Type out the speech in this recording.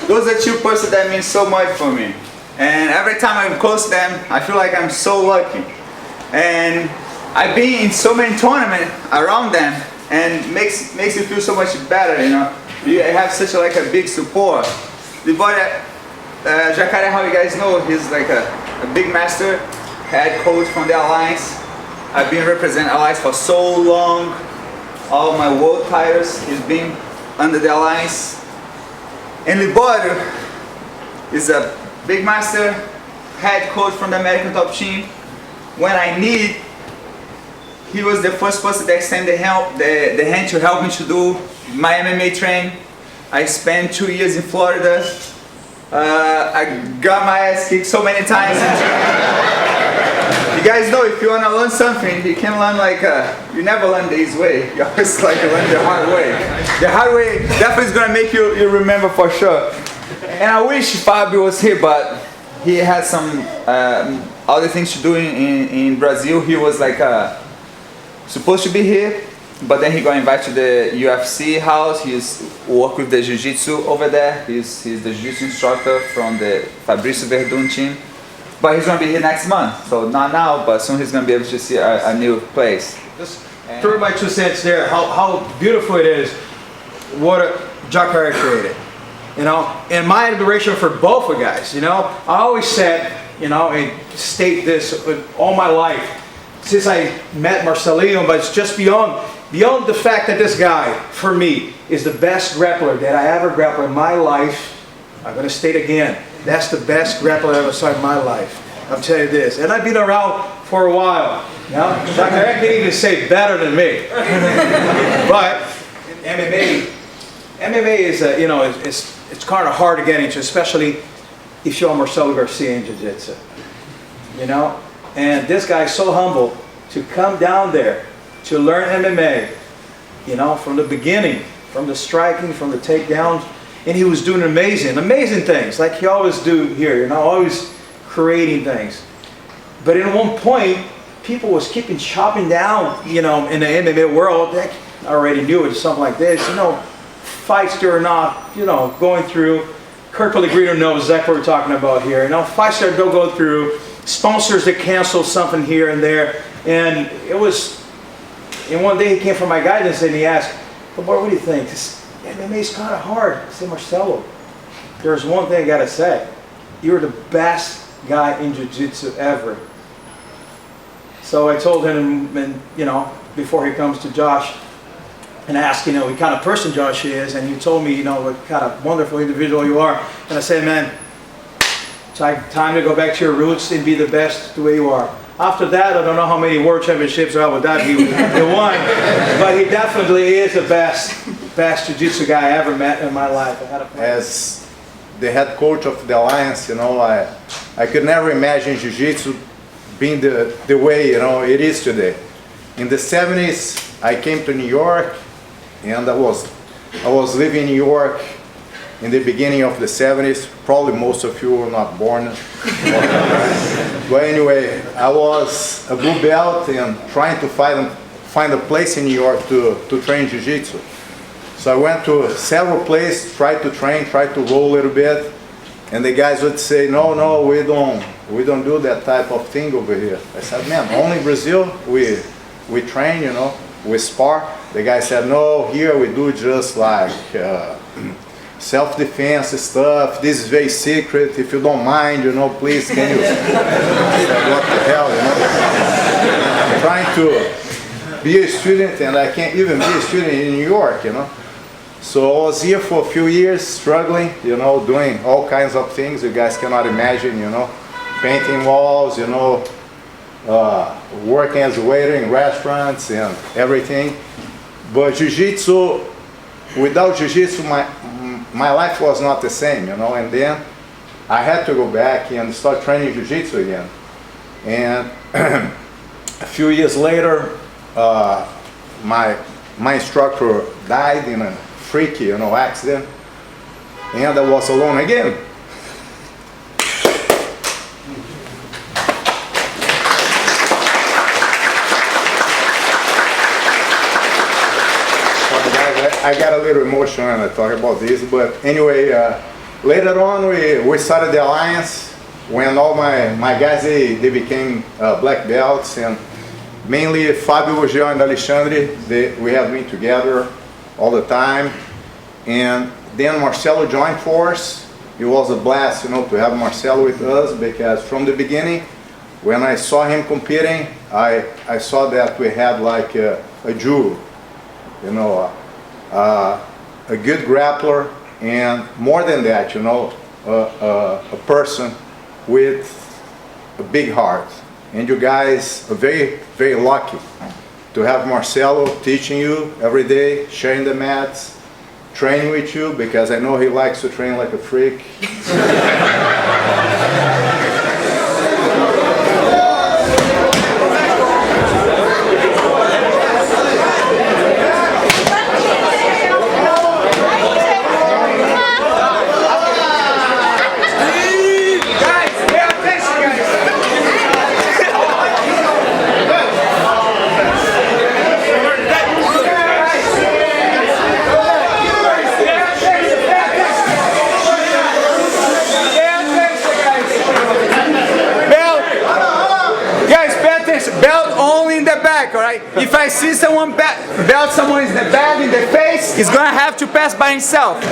those are two persons that mean so much for me. And every time I'm close to them, I feel like I'm so lucky. And I've been in so many tournaments around them, and makes you feel so much better, you know. You have such a big support. Liborio, Jacare, how you guys know, he's like a big master, head coach from the Alliance. I've been representing Alliance for so long. All my world titles, he's been under the Alliance. And Liborio is a big master, head coach from the American top team. When I need, he was the first person to extend the hand to help me to do my MMA training. I spent 2 years in Florida. I got my ass kicked so many times. You guys know, if you want to learn something, you can learn you never learn the easy way. You always learn the hard way. The hard way definitely is going to make you remember for sure. And I wish Fabio was here, but he had some other things to do in Brazil. He was supposed to be here, but then he got invited to the UFC house. He's work with the Jiu-Jitsu over there. He's the Jiu-Jitsu instructor from the Fabrício Verdun team. But he's going to be here next month, so not now, but soon he's going to be able to see a new place. Just throw my 2 cents there, how beautiful it is what Jacare created. You know, and my admiration for both of guys, you know. I always said, you know, and state this all my life, since I met Marcelino, but it's just beyond the fact that this guy, for me, is the best grappler that I ever grappled in my life. I'm going to state again, that's the best grappler I ever saw in my life. I'll tell you this. And I've been around for a while. You know, Jacare can even say better than me. But MMA is, you know, it's kind of hard to get into, especially if you're Marcelo Garcia in Jiu-Jitsu. You know? And this guy is so humble to come down there to learn MMA, you know, from the beginning, from the striking, from the takedowns, and he was doing amazing things, like he always do here, you know, always creating things. But at one point, people was keeping chopping down, you know, in the MMA world. They already knew it, something like this, you know, fights they're not, you know, going through. Kurt Pellegrino knows exactly what we're talking about here, you know, fights that don't go through. Sponsors that cancel something here and there, and it was. And one day he came for my guidance and he asked, "Well, boy, what do you think? This MMA is kind of hard." I said, "Marcelo, there's one thing I gotta say. You're the best guy in Jiu-Jitsu ever." So I told him, and you know, before he comes to Josh, and asked, you know, what kind of person Josh is, and he told me, you know, what kind of wonderful individual you are, and I said, "Man, it's time to go back to your roots and be the best the way you are." After that, I don't know how many world championships or how would that he won, but he definitely is the best jiu-jitsu guy I ever met in my life. As the head coach of the Alliance, you know, I could never imagine jiu-jitsu being the way, you know, it is today. In the 70s, I came to New York, and I was living in New York in the beginning of the 70s. Probably most of you were not born. But anyway, I was a blue belt and trying to find a place in New York to train Jiu-Jitsu. So I went to several places, tried to train, tried to roll a little bit, and the guys would say, no, we don't do that type of thing over here. I said, "Man, only in Brazil we train, you know, we spar." The guy said, "No, here we do just like self-defense stuff. This is very secret. If you don't mind, you know, please, can you?" I said, "What the hell, you know?" I'm trying to be a student, and I can't even be a student in New York, you know. So I was here for a few years, struggling, you know, doing all kinds of things you guys cannot imagine, you know, painting walls, you know, working as a waiter in restaurants and everything. But Jiu-Jitsu, without Jiu-Jitsu, my life was not the same, you know, and then I had to go back and start training Jiu-Jitsu again. And a few years later, my instructor died in a freaky, you know, accident, and I was alone again. I got a little emotional when I talk about this, but anyway, Later on, we started the alliance when all my guys, they became black belts, and mainly Fábio, Jean, and Alexandre, we have been together all the time. And then Marcelo joined force. It was a blast, to have Marcelo with us, because from the beginning, when I saw him competing, I saw that we had like a jewel, a good grappler, and more than that, a person with a big heart. And you guys are very, very lucky to have Marcelo teaching you every day, sharing the mats, training with you, because I know he likes to train like a freak. Belt only in the back, alright? If I see someone belt someone in the back, in the face, he's gonna have to pass by himself.